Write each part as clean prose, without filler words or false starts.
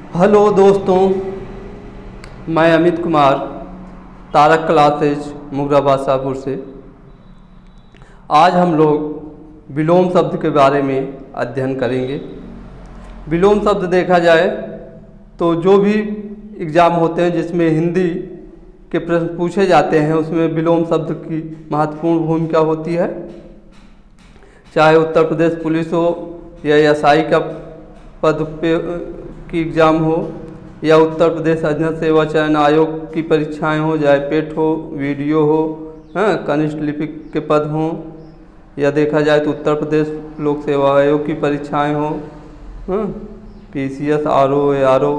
Hello दोस्तों, मैं Amit Kumar Tarak classes मुगराबाद Shahpur से। आज हम लोग विलोम शब्द के बारे में अध्ययन करेंगे। विलोम शब्द देखा जाए तो जो भी एग्ज़ाम होते हैं जिसमें हिंदी के प्रश्न पूछे जाते हैं उसमें विलोम शब्द की महत्वपूर्ण भूमिका होती है। चाहे उत्तर प्रदेश पुलिस हो या एसआई का पद पे की एग्ज़ाम हो या उत्तर प्रदेश अध्ययन सेवा चयन आयोग की परीक्षाएं हो, चाहे पेट हो, वीडियो हो, कनिष्ठ लिपिक के पद हों, या देखा जाए तो उत्तर प्रदेश लोक सेवा आयोग की परीक्षाएं हो, PCS, RO, ARO,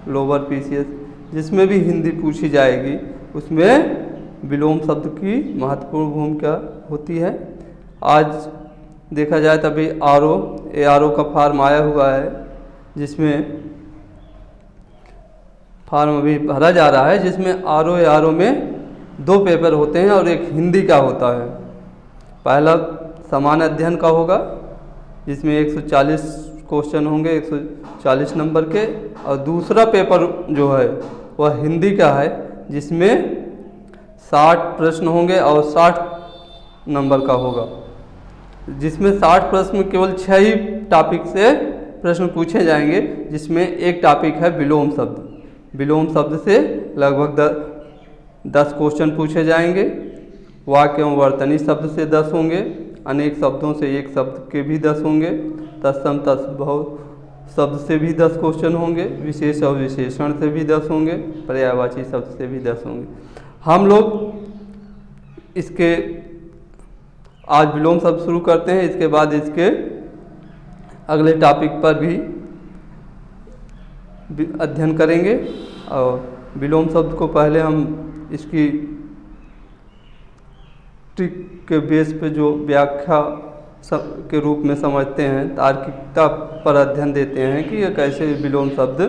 lower PCS, जिसमें भी हिंदी पूछी जाएगी उसमें विलोम शब्द की महत्वपूर्ण भूमिका होती है। आज देखा जाए तभी आरओ, एआरओ का फॉर्म आया हुआ है जिसमें फॉर्म अभी भरा जा रहा है, जिसमें आरओ एआरओ में 2 पेपर होते हैं और एक हिंदी का होता है। पहला सामान्य अध्ययन का होगा जिसमें 140 क्वेश्चन होंगे 140 नंबर के, और दूसरा पेपर जो है वह हिंदी का है जिसमें 60 प्रश्न होंगे और 60 नंबर का होगा, जिसमें 60 प्रश्न में केवल 6 ही टॉपिक से प्रश्न पूछे जाएंगे, जिसमें एक टॉपिक है विलोम शब्द। विलोम शब्द से लगभग 10 क्वेश्चन पूछे जाएंगे। वाक्य एवं वर्तनी शब्द से 10 होंगे, अनेक शब्दों से एक शब्द के भी 10 होंगे, तत्सम तत्सम शब्द से भी 10 क्वेश्चन होंगे, विशेष और विशेषण से भी 10 होंगे, पर्यायवाची शब्द से भी 10 होंगे। हम लोग इसके आज विलोम शब्द शुरू करते हैं, इसके बाद इसके अगले टॉपिक पर भी अध्ययन करेंगे। और विलोम शब्द को पहले हम इसकी ट्रिक के बेस पे जो व्याख्या के रूप में समझते हैं, तार्किकता पर अध्ययन देते हैं कि यह कैसे विलोम शब्द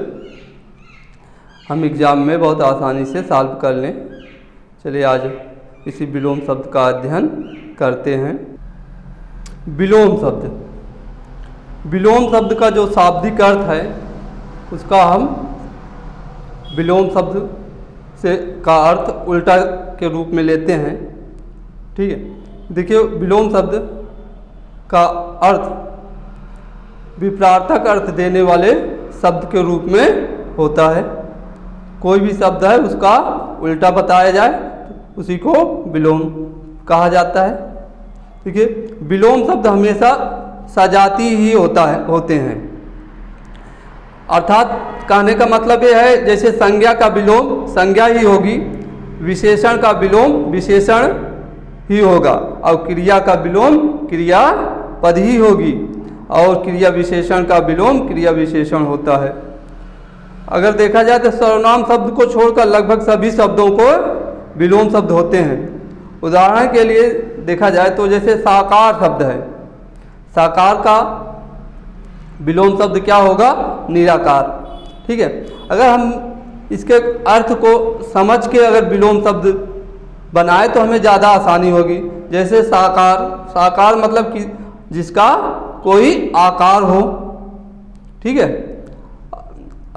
हम एग्ज़ाम में बहुत आसानी से सॉल्व कर लें। चलिए आज इसी विलोम शब्द का अध्ययन करते हैं। विलोम शब्द, विलोम शब्द का जो शाब्दिक अर्थ है उसका हम विलोम शब्द से का अर्थ उल्टा के रूप में लेते हैं। ठीक है, देखिए विलोम शब्द का अर्थ विपरीतार्थक अर्थ देने वाले शब्द के रूप में होता है। कोई भी शब्द है उसका उल्टा बताया जाए उसी को विलोम कहा जाता है। ठीक है, विलोम शब्द हमेशा सजाती ही होते हैं, अर्थात कहने का मतलब ये है जैसे संज्ञा का विलोम संज्ञा ही होगी, विशेषण का विलोम विशेषण ही होगा, और क्रिया का विलोम क्रिया पद ही होगी, और क्रिया विशेषण का विलोम क्रिया विशेषण होता है। अगर देखा जाए तो सर्वनाम शब्द को छोड़कर लगभग सभी शब्दों को विलोम शब्द होते हैं। उदाहरण के लिए देखा जाए तो जैसे साकार शब्द है, साकार का विलोम शब्द क्या होगा? निराकार। ठीक है, अगर हम इसके अर्थ को समझ के अगर विलोम शब्द बनाए तो हमें ज़्यादा आसानी होगी। जैसे साकार, साकार मतलब कि जिसका कोई आकार हो। ठीक है,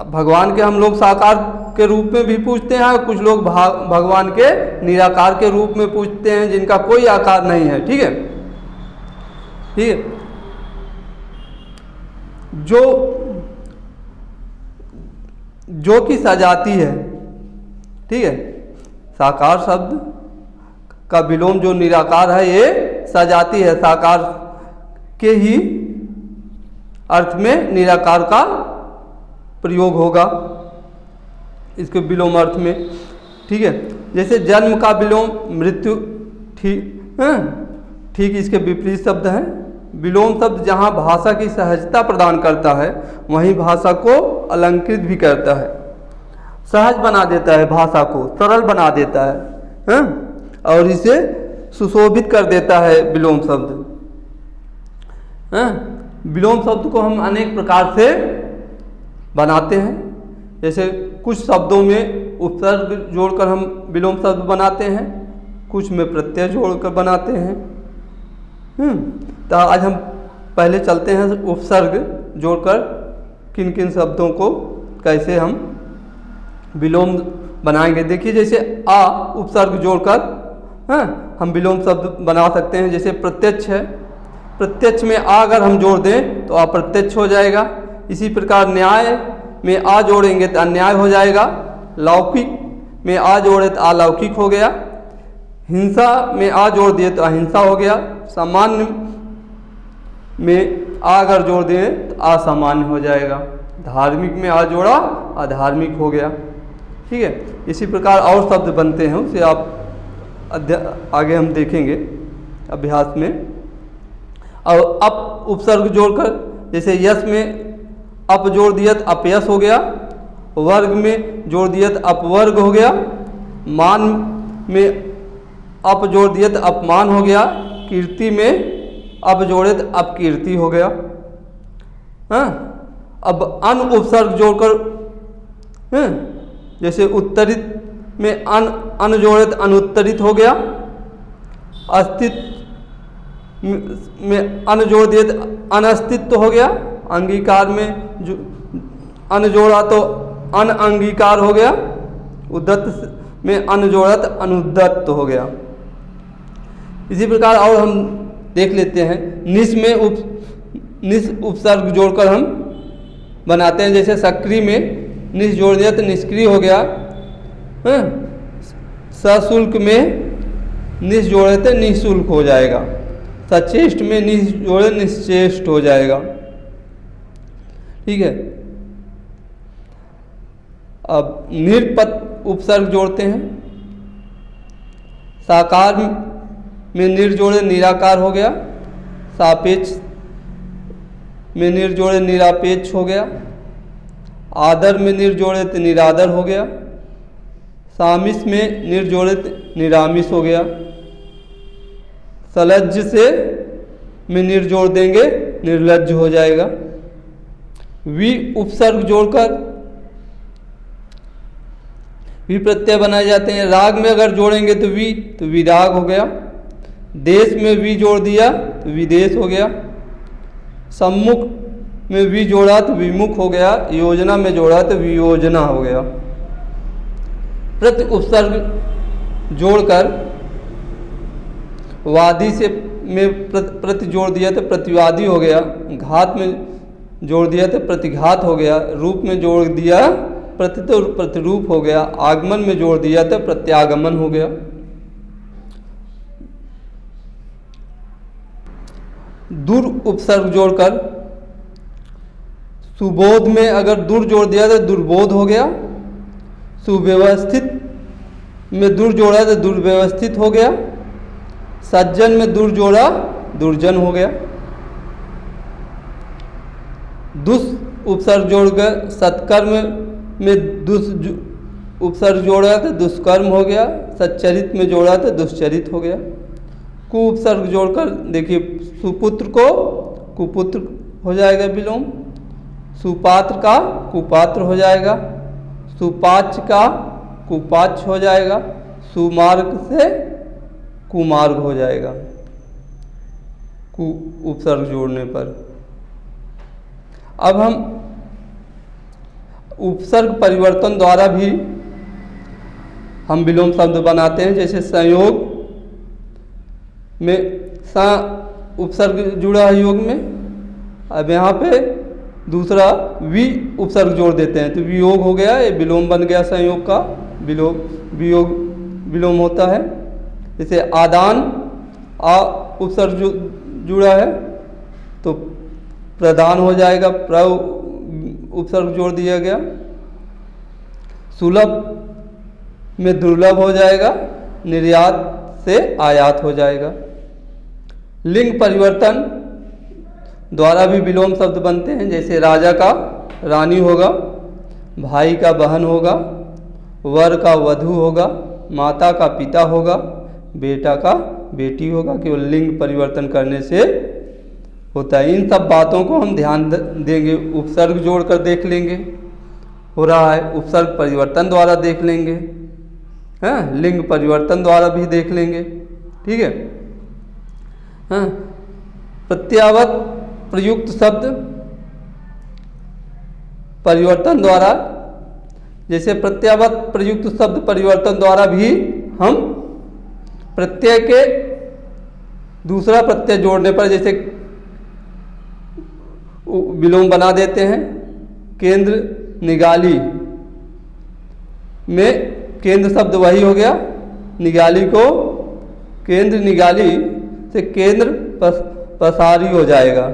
भगवान के हम लोग साकार के रूप में भी पूछते हैं, और कुछ लोग भगवान के निराकार के रूप में पूछते हैं जिनका कोई आकार नहीं है। ठीक है, ठीक है, जो कि सजाती है। ठीक है, साकार शब्द का विलोम जो निराकार है ये सजाती है, साकार के ही अर्थ में निराकार का प्रयोग होगा इसके विलोम अर्थ में। ठीक है, जैसे जन्म का विलोम मृत्यु, ठीक इसके विपरीत शब्द है। विलोम शब्द जहाँ भाषा की सहजता प्रदान करता है वहीं भाषा को अलंकृत भी करता है, सहज बना देता है, भाषा को सरल बना देता है, और इसे सुशोभित कर देता है विलोम शब्द। विलोम शब्द को हम अनेक प्रकार से बनाते हैं। जैसे कुछ शब्दों में उपसर्ग जोड़कर हम विलोम शब्द बनाते हैं, कुछ में प्रत्यय जोड़कर बनाते हैं। तो आज हम पहले चलते हैं उपसर्ग जोड़कर किन किन शब्दों को कैसे हम विलोम बनाएंगे। देखिए जैसे आ उपसर्ग जोड़कर हम विलोम शब्द बना सकते हैं। जैसे प्रत्यक्ष है, प्रत्यक्ष में आ अगर हम जोड़ दें तो अप्रत्यक्ष हो जाएगा। इसी प्रकार न्याय में आ जोड़ेंगे तो अन्याय हो जाएगा। लौकिक में आ जोड़े तो अलौकिक हो गया। हिंसा में आ जोड़ दिए तो अहिंसा हो गया। सामान्य में आ अगर जोड़ दें तो असामान्य हो जाएगा। धार्मिक में आ जोड़ा अधार्मिक हो गया। ठीक है, इसी प्रकार और शब्द बनते हैं, उसे आप आगे हम देखेंगे अभ्यास में। और अप उपसर्ग जोड़कर, जैसे यश में अप जोड़ दिया तो अपयश हो गया। वर्ग में जोड़ दिया तो अपवर्ग हो गया। मान में अप जोड़ दिया तो अपमान हो गया। कीर्ति में अब जोड़े तो अपकीर्ति हो गया। अब अन उपसर्ग जोड़कर जैसे उत्तरित में अन जोड़े तो अनुत्तरित हो गया। अस्तित्व में अन जोड़ दिए तो अनस्तित्व हो गया। अंगीकार में अन जोड़ा तो अन अंगीकार हो गया। उद्धत में अन जोड़ा तो अनुद्धत हो गया। इसी प्रकार और हम देख लेते हैं। निस में निस उपसर्ग जोड़कर हम बनाते हैं। जैसे सक्रिय में निस जोड़ दिया तो निष्क्रिय हो गया। सशुल्क में निस जोड़े तो निःशुल्क हो जाएगा। सचेष्ट में निस जोड़े निश्चेष्ट हो जाएगा। ठीक है, अब निरपद उपसर्ग जोड़ते हैं। साकार में निर जोड़े निराकार हो गया। सापेक्ष में निर जोड़े निरापेक्ष हो गया। आदर में निर जोड़े तो निरादर हो गया। सामिस में निर जोड़े तो निरामिस हो गया। सलज्ज से में निर जोड़ देंगे निर्लज्ज हो जाएगा। वि उपसर्ग जोड़कर वि प्रत्यय बनाए जाते हैं। राग में अगर जोड़ेंगे तो विराग हो गया। देश में वि जोड़ दिया तो विदेश हो गया। सम्मुख में वि जोड़ा तो विमुख हो गया। योजना में जोड़ा तो वियोजना हो गया। प्रति उपसर्ग जोड़कर वादी से में प्रति जोड़ दिया तो प्रतिवादी हो गया। घात में जोड़ दिया तो प्रतिघात हो गया। रूप में जोड़ दिया प्रति तो प्रतिरूप हो गया। आगमन में जोड़ दिया तो प्रत्यागमन हो गया। दुर उपसर्ग जोड़कर सुबोध में अगर दुर जोड़ दिया तो दुर्बोध हो गया। सुव्यवस्थित में दुर जोड़ा तो दुर्व्यवस्थित हो गया। सज्जन में दुर जोड़ा दुर्जन हो गया। दुस उपसर्ग जोड़कर सत्कर्म में दुस उपसर्ग जोड़ा तो दुष्कर्म हो गया। सच्चरित में जोड़ा तो दुष्चरित हो गया। कु उपसर्ग जोड़कर देखिए सुपुत्र को कुपुत्र हो जाएगा विलोम। सुपात्र का कुपात्र हो जाएगा। सुपाच्य का कुपाच्य हो जाएगा। सुमार्ग से कुमार्ग हो जाएगा कु उपसर्ग जोड़ने पर। अब हम उपसर्ग परिवर्तन द्वारा भी हम विलोम शब्द बनाते हैं। जैसे संयोग में सा उपसर्ग जुड़ा है योग में। अब यहाँ पे दूसरा वि उपसर्ग जोड़ देते हैं तो वियोग हो गया। ये विलोम बन गया संयोग का। वियोग विलोम होता है। जैसे आदान आ उपसर्ग जुड़ा है तो प्रदान हो जाएगा। प्र उपसर्ग जोड़ दिया गया। सुलभ में दुर्लभ हो जाएगा। निर्यात से आयात हो जाएगा। लिंग परिवर्तन द्वारा भी विलोम शब्द बनते हैं। जैसे राजा का रानी होगा। भाई का बहन होगा। वर का वधू होगा। माता का पिता होगा। बेटा का बेटी होगा। केवल लिंग परिवर्तन करने से होता है। इन सब बातों को हम ध्यान देंगे। उपसर्ग जोड़कर देख लेंगे हो रहा है। उपसर्ग परिवर्तन द्वारा देख लेंगे। लिंग परिवर्तन द्वारा भी देख लेंगे। ठीक है। प्रत्यावर्त प्रयुक्त शब्द परिवर्तन द्वारा, जैसे प्रत्ययावत प्रयुक्त शब्द परिवर्तन द्वारा भी हम प्रत्यय के दूसरा प्रत्यय जोड़ने पर जैसे विलोम बना देते हैं। केंद्र निगाली में केंद्र शब्द वही हो गया, निगाली को केंद्र निगाली से केंद्र पसारी हो जाएगा।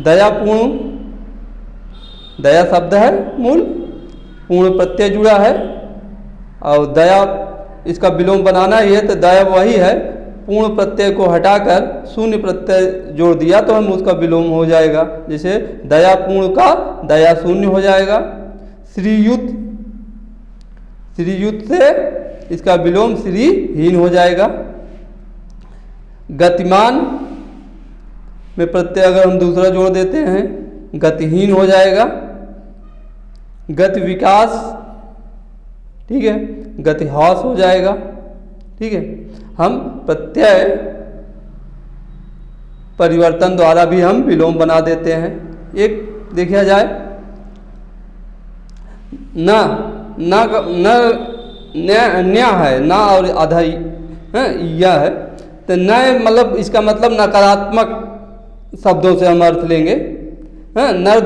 दयापूर्ण, दया शब्द है मूल, पूर्ण प्रत्यय जुड़ा है और दया इसका विलोम बनाना ही है, तो दया वही है, पूर्ण प्रत्यय को हटाकर शून्य प्रत्यय जोड़ दिया तो हम उसका विलोम हो जाएगा। जैसे दया पूर्ण का दया शून्य हो जाएगा। श्रीयुत, श्रीयुत से इसका विलोम श्रीहीन हो जाएगा। गतिमान में प्रत्यय अगर हम दूसरा जोड़ देते हैं गतिहीन हो जाएगा। गति विकास, ठीक है, गतिहास हो जाएगा। ठीक है, हम प्रत्यय परिवर्तन द्वारा भी हम विलोम बना देते हैं। एक देखा जाए न न्या है, ना और आधा यह है, तो न मतलब इसका मतलब नकारात्मक शब्दों से हम अर्थ लेंगे। न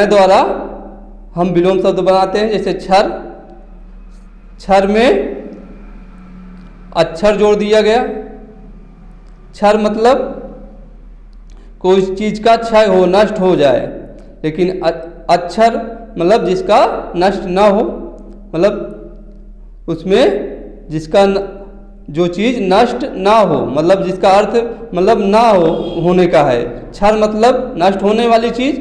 द्वारा हम विलोम शब्द बनाते हैं, जैसे क्षर, क्षर में अक्षर जोड़ दिया गया। क्षर मतलब कोई चीज़ का क्षय हो, नष्ट हो जाए, लेकिन अक्षर मतलब जिसका नष्ट ना हो, मतलब उसमें जिसका जो चीज़ नष्ट ना हो, मतलब जिसका अर्थ मतलब ना हो होने का है। क्षर मतलब नष्ट होने वाली चीज़,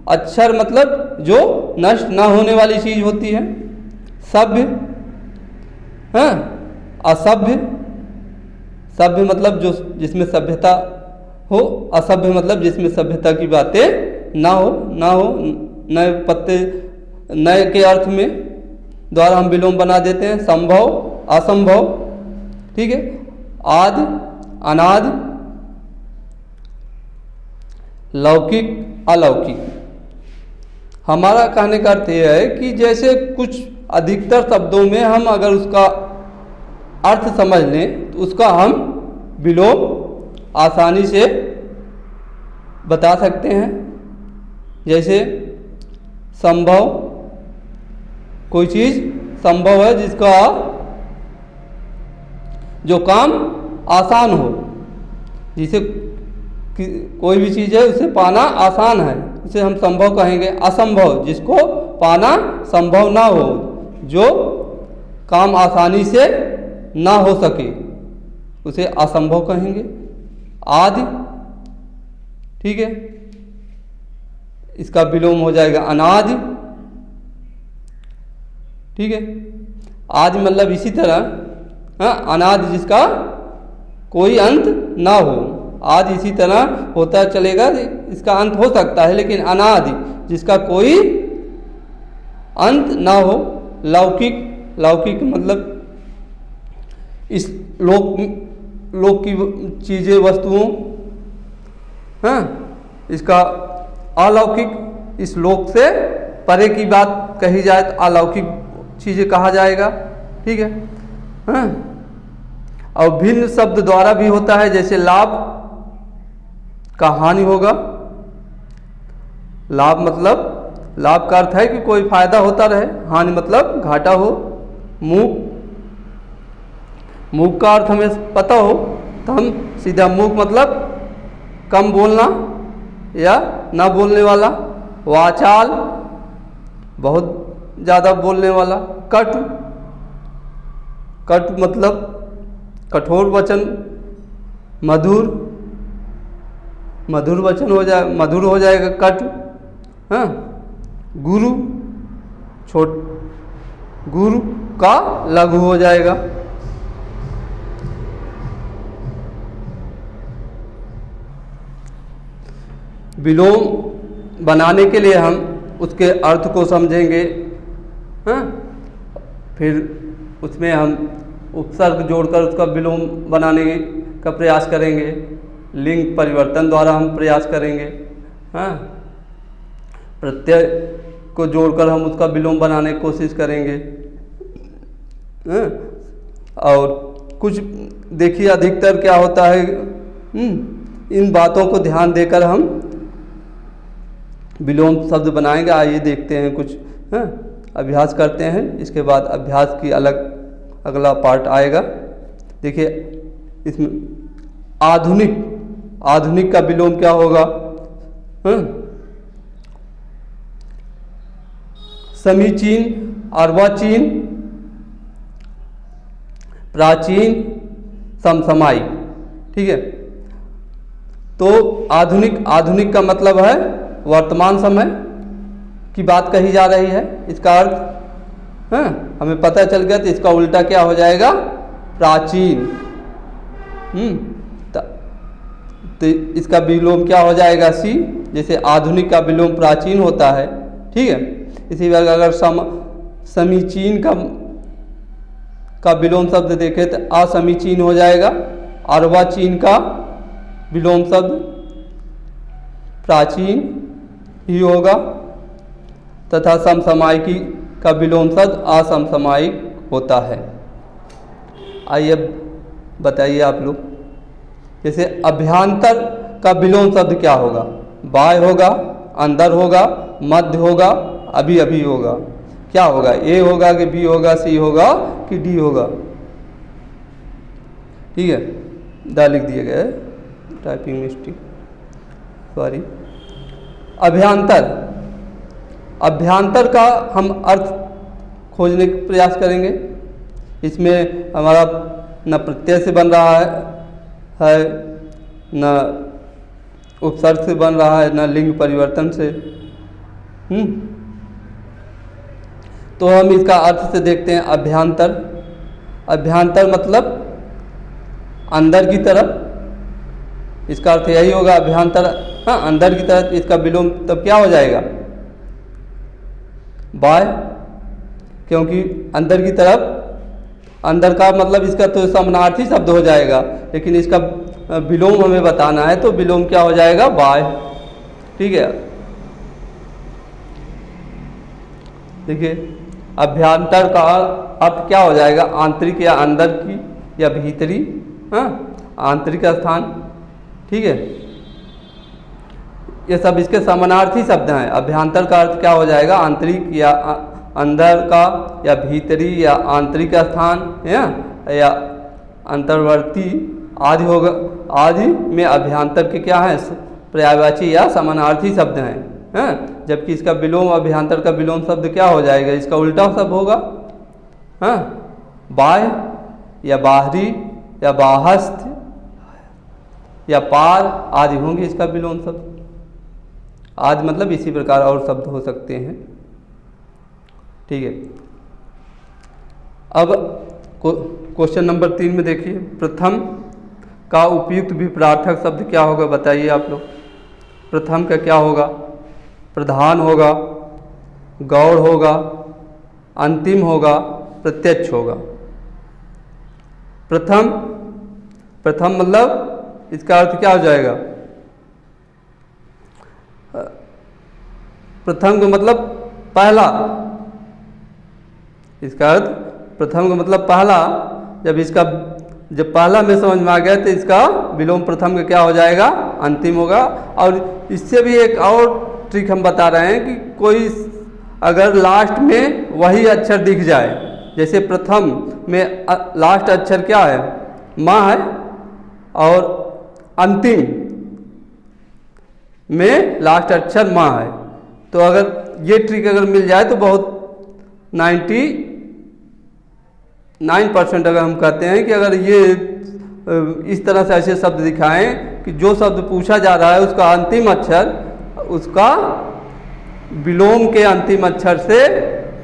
अक्षर मतलब जो नष्ट ना होने वाली चीज़ होती है। सभ्य, असभ्य, सभ्य मतलब जो जिसमें सभ्यता हो, असभ्य मतलब जिसमें सभ्यता की बातें ना हो, नए पत्ते नए के अर्थ में द्वारा हम विलोम बना देते हैं। संभव, असंभव, ठीक है। आदि, अनादि, लौकिक, अलौकिक। हमारा कहने का अर्थ यह है कि जैसे कुछ अधिकतर शब्दों में हम अगर उसका अर्थ समझ लें तो उसका हम विलोम आसानी से बता सकते हैं। जैसे संभव, कोई चीज़ संभव है जिसका जो काम आसान हो, जिसे कोई भी चीज़ है उसे पाना आसान है, उसे हम संभव कहेंगे। असंभव, जिसको पाना संभव ना हो, जो काम आसानी से ना हो सके, उसे असंभव कहेंगे। आदि, ठीक है, इसका विलोम हो जाएगा अनादि, ठीक है। आदि मतलब इसी तरह अनादि जिसका कोई अंत ना हो, आदि इसी तरह होता चलेगा, इसका अंत हो सकता है, लेकिन अनादि जिसका कोई अंत ना हो। लौकिक, लौकिक मतलब इस लोक की चीज़ें, वस्तुओं, इसका अलौकिक, इस लोक से परे की बात कही जाए तो अलौकिक चीज़ें कहा जाएगा, ठीक है। और भिन्न शब्द द्वारा भी होता है, जैसे लाभ का हानि होगा। लाभ मतलब लाभ का अर्थ है कि कोई फायदा होता रहे, हानि मतलब घाटा हो। मूक, मूक का अर्थ हमें पता हो तो हम सीधा मूक मतलब कम बोलना या ना बोलने वाला। वाचाल, बहुत ज़्यादा बोलने वाला। कटु, कटु मतलब कठोर वचन। मधुर, मधुर वचन हो जाए, मधुर हो जाएगा कटु। गुरु, गुरु का लघु हो जाएगा। विलोम बनाने के लिए हम उसके अर्थ को समझेंगे, फिर उसमें हम उपसर्ग जोड़कर उसका विलोम बनाने का प्रयास करेंगे। लिंग परिवर्तन द्वारा हम प्रयास करेंगे। प्रत्यय को जोड़कर हम उसका विलोम बनाने की कोशिश करेंगे। और कुछ देखिए अधिकतर क्या होता है, इन बातों को ध्यान देकर हम विलोम शब्द बनाएंगे। आइए देखते हैं कुछ, अभ्यास करते हैं, इसके बाद अभ्यास की अगला पार्ट आएगा। देखिए इसमें आधुनिक का विलोम क्या होगा, समीचीन, अर्वाचीन, प्राचीन, समसामयिक। ठीक है, तो आधुनिक का मतलब है वर्तमान समय की बात कही जा रही है। इसका अर्थ हमें पता चल गया, तो इसका उल्टा क्या हो जाएगा, प्राचीन। तो इसका विलोम क्या हो जाएगा, सी। जैसे आधुनिक का विलोम प्राचीन होता है। ठीक है, इसी प्रकार अगर समीचीन का विलोम शब्द देखें तो असमीचीन हो जाएगा। अर्वाचीन का विलोम शब्द प्राचीन ही होगा, तथा समसामयिकी का विलोम शब्द असमसामयिक होता है। आइए बताइए आप लोग, जैसे अभ्यंतर का विलोम शब्द क्या होगा, बाह्य होगा, अंदर होगा, मध्य होगा, अभी होगा। क्या होगा, ए होगा कि बी होगा, सी होगा कि डी होगा। ठीक है, दा लिख दिया गया है, टाइपिंग मिस्टेक, सॉरी। अभ्यंतर का हम अर्थ खोजने का प्रयास करेंगे। इसमें हमारा न प्रत्यय से बन रहा है न उपसर्ग से बन रहा है, न लिंग परिवर्तन से। तो हम इसका अर्थ से देखते हैं। अभ्यंतर मतलब अंदर की तरफ, इसका अर्थ यही होगा अभ्यंतर, अंदर की तरफ। इसका विलोम तब क्या हो जाएगा, बाय, क्योंकि अंदर की तरफ, अंदर का मतलब इसका तो समानार्थी शब्द हो जाएगा, लेकिन इसका विलोम हमें बताना है, तो विलोम क्या हो जाएगा, बाय। ठीक है, देखिए अभ्यंतर का अर्थ क्या हो जाएगा, आंतरिक या अंदर की या भीतरी, आंतरिक स्थान। ठीक है, ये सब इसके समानार्थी शब्द हैं। अभ्यंतर का अर्थ क्या हो जाएगा, आंतरिक या अंदर का या भीतरी या आंतरिक स्थान या अंतर्वर्ती आदि होगा। आदि में अभ्यंतर के क्या है, पर्यायवाची या समानार्थी शब्द हैं। जबकि इसका विलोम, अभ्यंतर का विलोम शब्द क्या हो जाएगा, इसका उल्टा शब्द होगा, बाह्य या बाहरी या बाहस्थ या पार आदि होंगे इसका विलोम शब्द। आदि मतलब इसी प्रकार और शब्द हो सकते हैं। ठीक है, अब क्वेश्चन नंबर 3 में देखिए, प्रथम का उपयुक्त विपरार्थक शब्द क्या होगा, बताइए आप लोग। प्रथम का क्या होगा, प्रधान होगा, गौड़ होगा, अंतिम होगा, प्रत्यक्ष होगा। प्रथम मतलब इसका अर्थ क्या हो जाएगा, प्रथम का मतलब पहला। इसका अर्थ प्रथम का मतलब पहला। जब पहला में समझ में आ गया तो इसका विलोम प्रथम का क्या हो जाएगा, अंतिम होगा। और इससे भी एक और ट्रिक हम बता रहे हैं कि कोई अगर लास्ट में वही अक्षर दिख जाए, जैसे प्रथम में लास्ट अक्षर क्या है, माँ है, और अंतिम में लास्ट अक्षर माँ है, तो अगर ये ट्रिक अगर मिल जाए तो बहुत 99% अगर हम कहते हैं कि अगर ये इस तरह से ऐसे शब्द दिखाएं कि जो शब्द पूछा जा रहा है उसका अंतिम अक्षर उसका विलोम के अंतिम अक्षर से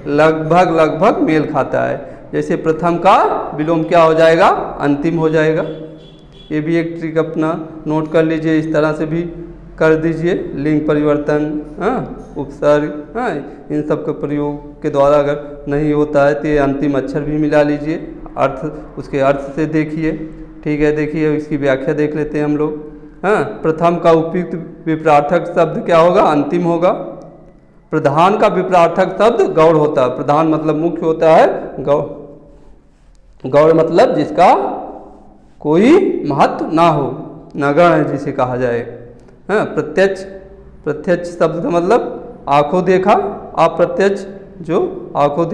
लगभग मेल खाता है। जैसे प्रथम का विलोम क्या हो जाएगा, अंतिम हो जाएगा। ये भी एक ट्रिक अपना नोट कर लीजिए, इस तरह से भी कर दीजिए। लिंग परिवर्तन, उपसर्ग, इन सब के प्रयोग के द्वारा अगर नहीं होता है तो ये अंतिम अक्षर भी मिला लीजिए, अर्थ उसके अर्थ से देखिए। ठीक है, देखिए इसकी व्याख्या देख लेते हैं हम लोग। प्रथम का उपयुक्त विपरार्थक शब्द क्या होगा, अंतिम होगा। प्रधान का विपरार्थक शब्द गौड़ होता है। प्रधान मतलब मुख्य होता है, गौड़ मतलब जिसका कोई महत्व ना हो, नगण्य जिसे कहा जाए। हाँ, प्रत्यक्ष शब्द का मतलब आंखों देखा, अप्रत्यक्ष जो आंखों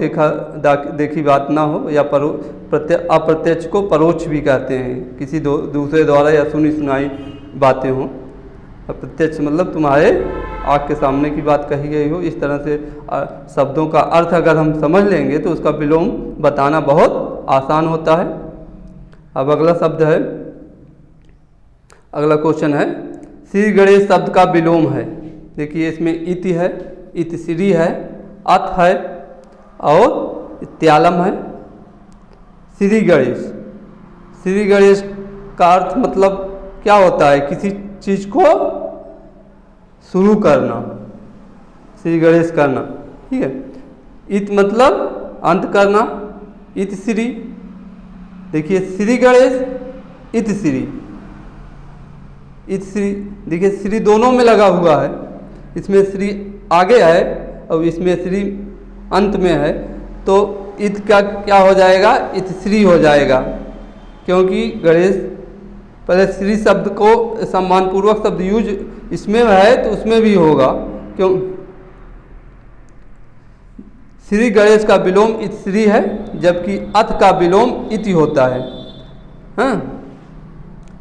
देखी बात ना हो, या अप्रत्यक्ष को परोक्ष भी कहते हैं, किसी दूसरे द्वारा या सुनी सुनाई बातें हों। अप्रत्यक्ष मतलब तुम्हारे आँख के सामने की बात कही गई हो। इस तरह से शब्दों का अर्थ अगर हम समझ लेंगे तो उसका विलोम बताना बहुत आसान होता है। अब अगला शब्द है, अगला क्वेश्चन है, श्री गणेश शब्द का विलोम है। देखिए इसमें इति है, इतिश्री है, अथ है और इत्यालम है। श्री गणेश का अर्थ मतलब क्या होता है? किसी चीज को शुरू करना, श्री गणेश करना, ठीक है। इत मतलब अंत करना, इतिश्री। देखिए श्री गणेश, इतिश्री, देखिए श्री दोनों में लगा हुआ है, इसमें श्री आगे है और इसमें श्री अंत में है, तो इत का क्या हो जाएगा? इतिश्री हो जाएगा, क्योंकि गणेश पहले श्री शब्द को सम्मानपूर्वक शब्द यूज इसमें है तो उसमें भी होगा, क्यों? श्री गणेश का विलोम इतिश्री है, जबकि अथ का विलोम इति होता है। हाँ,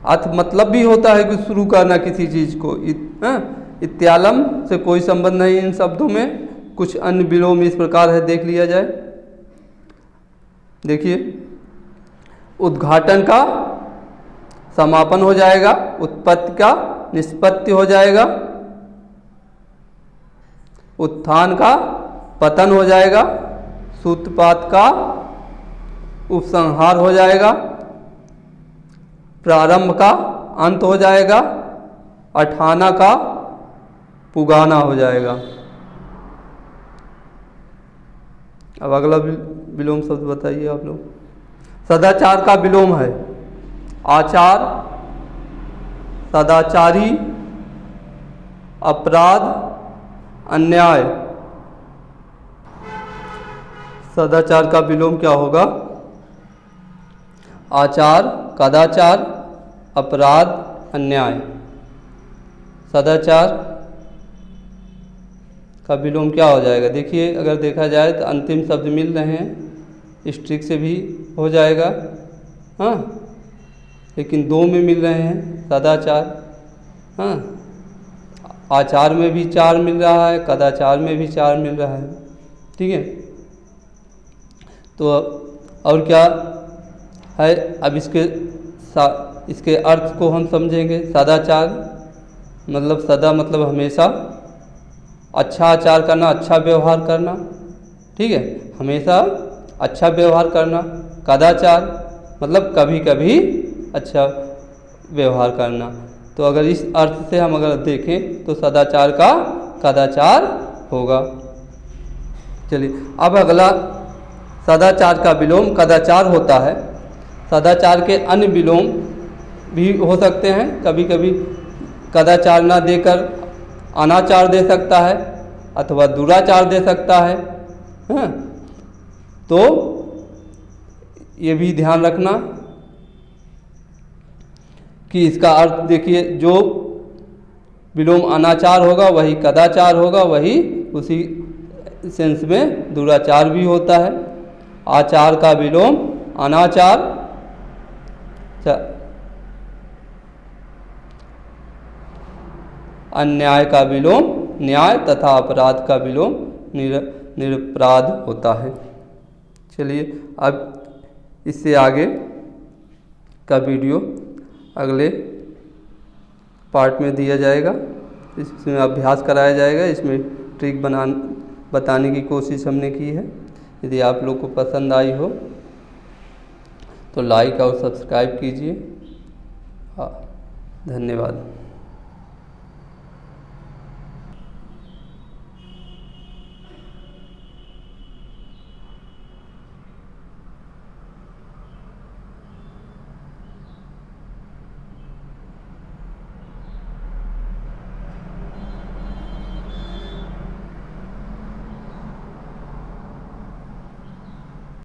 अथ मतलब भी होता है कि शुरू करना किसी चीज को। इत्यालम से कोई संबंध नहीं इन शब्दों में। कुछ अन्य विलोम इस प्रकार है, देख लिया जाए। देखिए उद्घाटन का समापन हो जाएगा, उत्पत्ति का निष्पत्ति हो जाएगा, उत्थान का पतन हो जाएगा, सूत्रपात का उपसंहार हो जाएगा, प्रारंभ का अंत हो जाएगा, अठाना का पुगाना हो जाएगा। अब अगला विलोम शब्द बताइए आप लोग। सदाचार का विलोम है आचार, सदाचारी, अपराध, अन्याय। सदाचार का विलोम क्या होगा? आचार, कदाचार, अपराध, अन्याय। सदाचार का विलोम क्या हो जाएगा? देखिए अगर देखा जाए तो अंतिम शब्द मिल रहे हैं, स्ट्रिक से भी हो जाएगा, हाँ, लेकिन दो में मिल रहे हैं, सदाचार। हाँ, आचार में भी 4 मिल रहा है, कदाचार में भी 4 मिल रहा है, ठीक है। तो और क्या है? अब इसके अर्थ को हम समझेंगे। सदाचार मतलब सदा मतलब हमेशा, अच्छा आचार करना, अच्छा व्यवहार करना, ठीक है, हमेशा अच्छा व्यवहार करना। कदाचार मतलब कभी कभी अच्छा व्यवहार करना। तो अगर इस अर्थ से हम अगर देखें तो सदाचार का कदाचार होगा। चलिए अब अगला, सदाचार का विलोम कदाचार होता है। सदाचार के अन्य विलोम भी हो सकते हैं, कभी कभी कदाचार ना देकर अनाचार दे सकता है अथवा दुराचार दे सकता है। हाँ, तो ये भी ध्यान रखना कि इसका अर्थ देखिए, जो विलोम अनाचार होगा वही कदाचार होगा, वही उसी सेंस में दुराचार भी होता है। आचार का विलोम अनाचार, अन्याय का विलोम न्याय तथा अपराध का विलोम निरपराध होता है। चलिए अब इससे आगे का वीडियो अगले पार्ट में दिया जाएगा, इसमें अभ्यास कराया जाएगा, इसमें ट्रिक बताने की कोशिश हमने की है। यदि आप लोग को पसंद आई हो तो लाइक और सब्सक्राइब कीजिए। धन्यवाद।